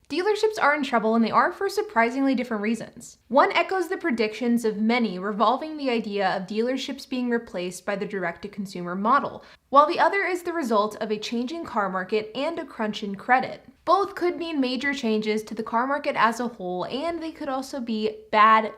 Dealerships are in trouble, and they are for surprisingly different reasons. One echoes the predictions of many revolving the idea of dealerships being replaced by the direct-to-consumer model, while the other is the result of a changing car market and a crunch in credit. Both could mean major changes to the car market as a whole, and they could also be bad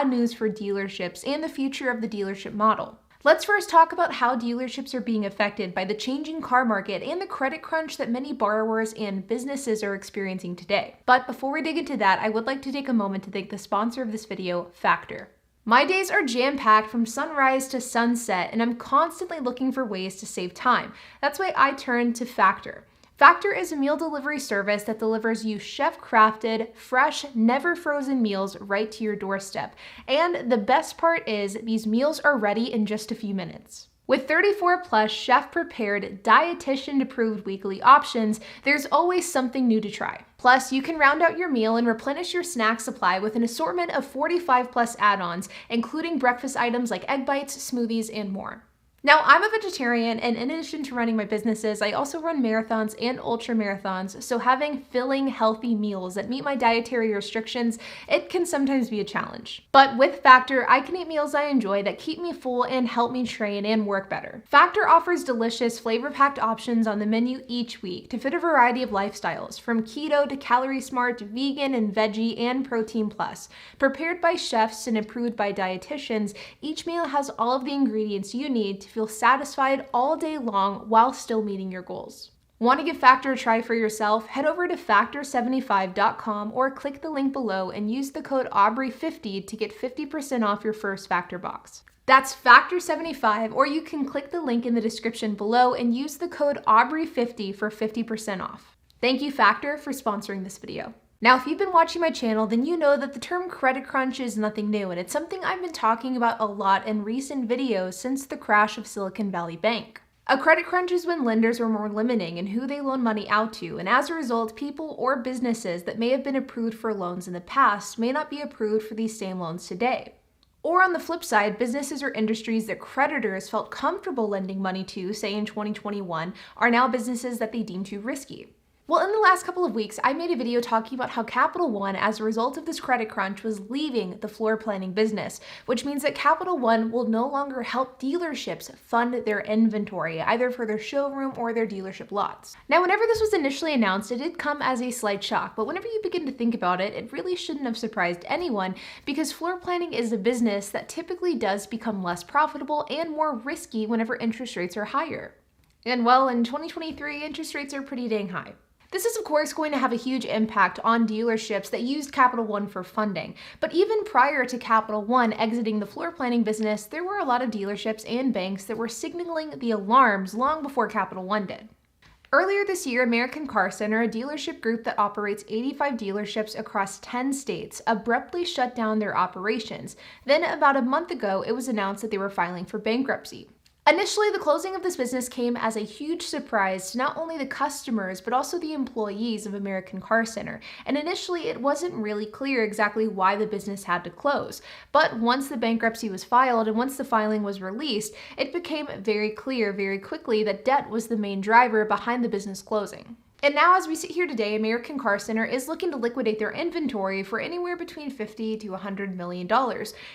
news for dealerships and the future of the dealership model. Let's first talk about how dealerships are being affected by the changing car market and the credit crunch that many borrowers and businesses are experiencing today. But before we dig into that, I would like to take a moment to thank the sponsor of this video, Factor. My days are jam-packed from sunrise to sunset, and I'm constantly looking for ways to save time. That's why I turned to Factor. Factor is a meal delivery service that delivers you chef-crafted, fresh, never frozen meals right to your doorstep. And the best part is these meals are ready in just a few minutes. With 34 plus chef-prepared, dietitian-approved weekly options, there's always something new to try. Plus, you can round out your meal and replenish your snack supply with an assortment of 45 plus add-ons, including breakfast items like egg bites, smoothies, and more. Now, I'm a vegetarian, and in addition to running my businesses, I also run marathons and ultra marathons, so having filling, healthy meals that meet my dietary restrictions, it can sometimes be a challenge. But with Factor, I can eat meals I enjoy that keep me full and help me train and work better. Factor offers delicious, flavor-packed options on the menu each week to fit a variety of lifestyles, from keto to calorie smart, vegan and veggie, and protein plus. Prepared by chefs and approved by dietitians, each meal has all of the ingredients you need to feel satisfied all day long while still meeting your goals. Want to give Factor a try for yourself? Head over to factor75.com or click the link below and use the code Aubrey50 to get 50% off your first Factor box. That's Factor75, or you can click the link in the description below and use the code Aubrey50 for 50% off. Thank you, Factor, for sponsoring this video. Now, if you've been watching my channel, then you know that the term credit crunch is nothing new, and it's something I've been talking about a lot in recent videos since the crash of Silicon Valley Bank. A credit crunch is when lenders are more limiting in who they loan money out to, and as a result, people or businesses that may have been approved for loans in the past may not be approved for these same loans today. Or on the flip side, businesses or industries that creditors felt comfortable lending money to, say in 2021, are now businesses that they deem too risky. Well, in the last couple of weeks, I made a video talking about how Capital One, as a result of this credit crunch, was leaving the floor planning business, which means that Capital One will no longer help dealerships fund their inventory, either for their showroom or their dealership lots. Now, whenever this was initially announced, it did come as a slight shock, but whenever you begin to think about it, it really shouldn't have surprised anyone, because floor planning is a business that typically does become less profitable and more risky whenever interest rates are higher. And well, in 2023, interest rates are pretty dang high. This is of course going to have a huge impact on dealerships that used Capital One for funding. But even prior to Capital One exiting the floor planning business, there were a lot of dealerships and banks that were signaling the alarms long before Capital One did. Earlier this year, American Car Center, a dealership group that operates 85 dealerships across 10 states, abruptly shut down their operations. Then about a month ago, it was announced that they were filing for bankruptcy. Initially, the closing of this business came as a huge surprise to not only the customers, but also the employees of American Car Center. And initially, it wasn't really clear exactly why the business had to close. But once the bankruptcy was filed and once the filing was released, it became very clear very quickly that debt was the main driver behind the business closing. And now, as we sit here today, American Car Center is looking to liquidate their inventory for anywhere between $50 to $100 million,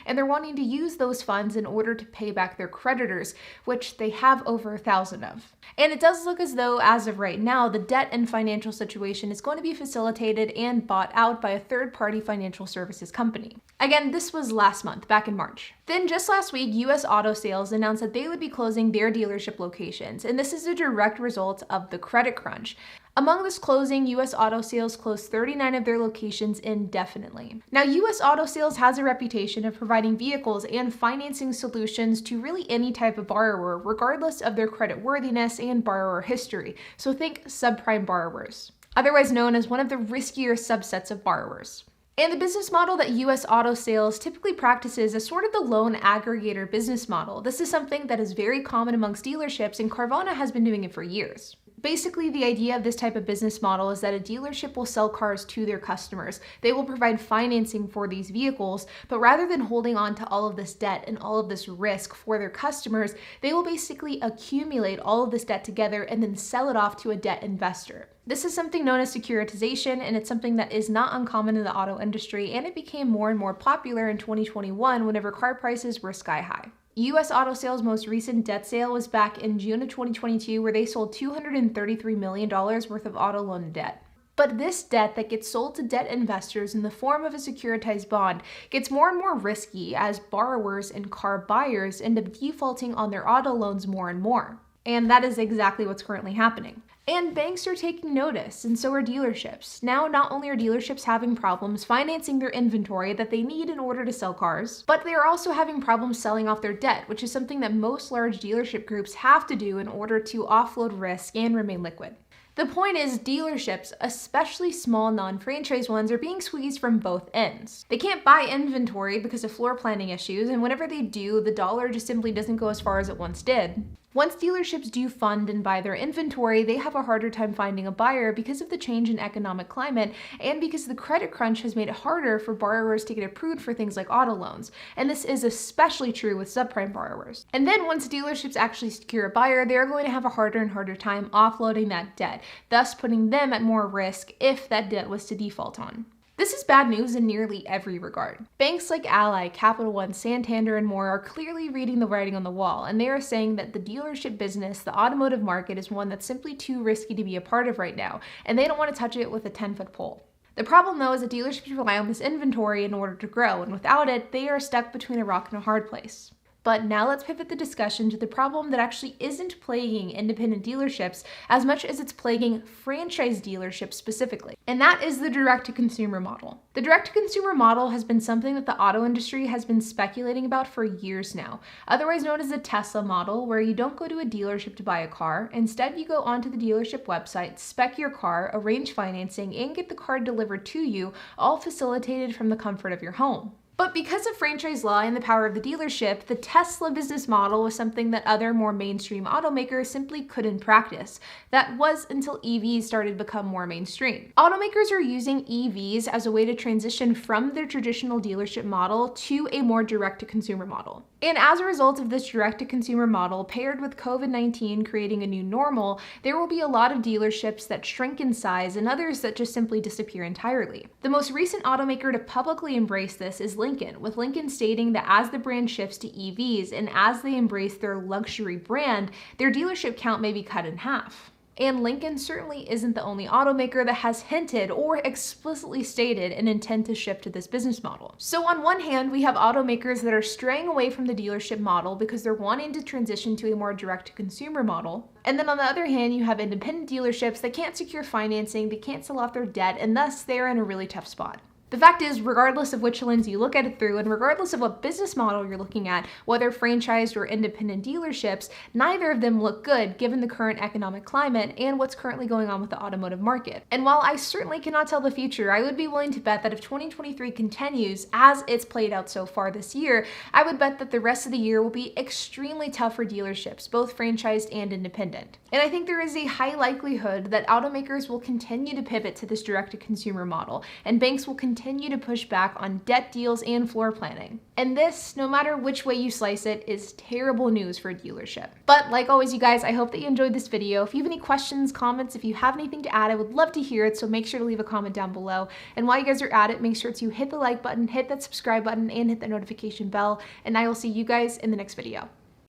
and they're wanting to use those funds in order to pay back their creditors, which they have over 1,000 of. And it does look as though, as of right now, the debt and financial situation is going to be facilitated and bought out by a third-party financial services company. Again, this was last month, back in March. Then just last week, US Auto Sales announced that they would be closing their dealership locations, and this is a direct result of the credit crunch. Among this closing, US Auto Sales closed 39 of their locations indefinitely. Now, US Auto Sales has a reputation of providing vehicles and financing solutions to really any type of borrower, regardless of their creditworthiness and borrower history. So think subprime borrowers, otherwise known as one of the riskier subsets of borrowers. And the business model that US Auto Sales typically practices is sort of the loan aggregator business model. This is something that is very common amongst dealerships, and Carvana has been doing it for years. Basically, the idea of this type of business model is that a dealership will sell cars to their customers. They will provide financing for these vehicles, but rather than holding on to all of this debt and all of this risk for their customers, they will basically accumulate all of this debt together and then sell it off to a debt investor. This is something known as securitization, and it's something that is not uncommon in the auto industry, and it became more and more popular in 2021 whenever car prices were sky high. US Auto Sales' most recent debt sale was back in June of 2022, where they sold $233 million worth of auto loan debt. But this debt that gets sold to debt investors in the form of a securitized bond gets more and more risky as borrowers and car buyers end up defaulting on their auto loans more and more. And that is exactly what's currently happening. And banks are taking notice, and so are dealerships. Now, not only are dealerships having problems financing their inventory that they need in order to sell cars, but they are also having problems selling off their debt, which is something that most large dealership groups have to do in order to offload risk and remain liquid. The point is, dealerships, especially small non-franchise ones, are being squeezed from both ends. They can't buy inventory because of floor planning issues, and whenever they do, the dollar just simply doesn't go as far as it once did. Once dealerships do fund and buy their inventory, they have a harder time finding a buyer because of the change in economic climate and because the credit crunch has made it harder for borrowers to get approved for things like auto loans. And this is especially true with subprime borrowers. And then once dealerships actually secure a buyer, they're going to have a harder and harder time offloading that debt, thus putting them at more risk if that debt was to default on. This is bad news in nearly every regard. Banks like Ally, Capital One, Santander, and more are clearly reading the writing on the wall, and they are saying that the dealership business, the automotive market, is one that's simply too risky to be a part of right now, and they don't want to touch it with a 10-foot pole. The problem, though, is that dealerships rely on this inventory in order to grow, and without it, they are stuck between a rock and a hard place. But now let's pivot the discussion to the problem that actually isn't plaguing independent dealerships as much as it's plaguing franchise dealerships specifically. And that is the direct-to-consumer model. The direct-to-consumer model has been something that the auto industry has been speculating about for years now, otherwise known as the Tesla model, where you don't go to a dealership to buy a car. Instead, you go onto the dealership website, spec your car, arrange financing, and get the car delivered to you, all facilitated from the comfort of your home. But because of franchise law and the power of the dealership, the Tesla business model was something that other more mainstream automakers simply couldn't practice. That was until EVs started to become more mainstream. Automakers are using EVs as a way to transition from their traditional dealership model to a more direct-to-consumer model. And as a result of this direct-to-consumer model, paired with COVID-19 creating a new normal, there will be a lot of dealerships that shrink in size and others that just simply disappear entirely. The most recent automaker to publicly embrace this is Lincoln, with Lincoln stating that as the brand shifts to EVs and as they embrace their luxury brand, their dealership count may be cut in half. And Lincoln certainly isn't the only automaker that has hinted or explicitly stated an intent to shift to this business model. So on one hand, we have automakers that are straying away from the dealership model because they're wanting to transition to a more direct-to-consumer model. And then on the other hand, you have independent dealerships that can't secure financing, they can't sell off their debt, and thus they're in a really tough spot. The fact is, regardless of which lens you look at it through, and regardless of what business model you're looking at, whether franchised or independent dealerships, neither of them look good given the current economic climate and what's currently going on with the automotive market. And while I certainly cannot tell the future, I would be willing to bet that if 2023 continues as it's played out so far this year, I would bet that the rest of the year will be extremely tough for dealerships, both franchised and independent. And I think there is a high likelihood that automakers will continue to pivot to this direct-to-consumer model, and banks will continue to push back on debt deals and floor planning. And this, no matter which way you slice it, is terrible news for a dealership. But like always, you guys, I hope that you enjoyed this video. If you have any questions, comments, if you have anything to add, I would love to hear it, so make sure to leave a comment down below. And while you guys are at it, make sure to hit the like button, hit that subscribe button, and hit that notification bell, and I will see you guys in the next video.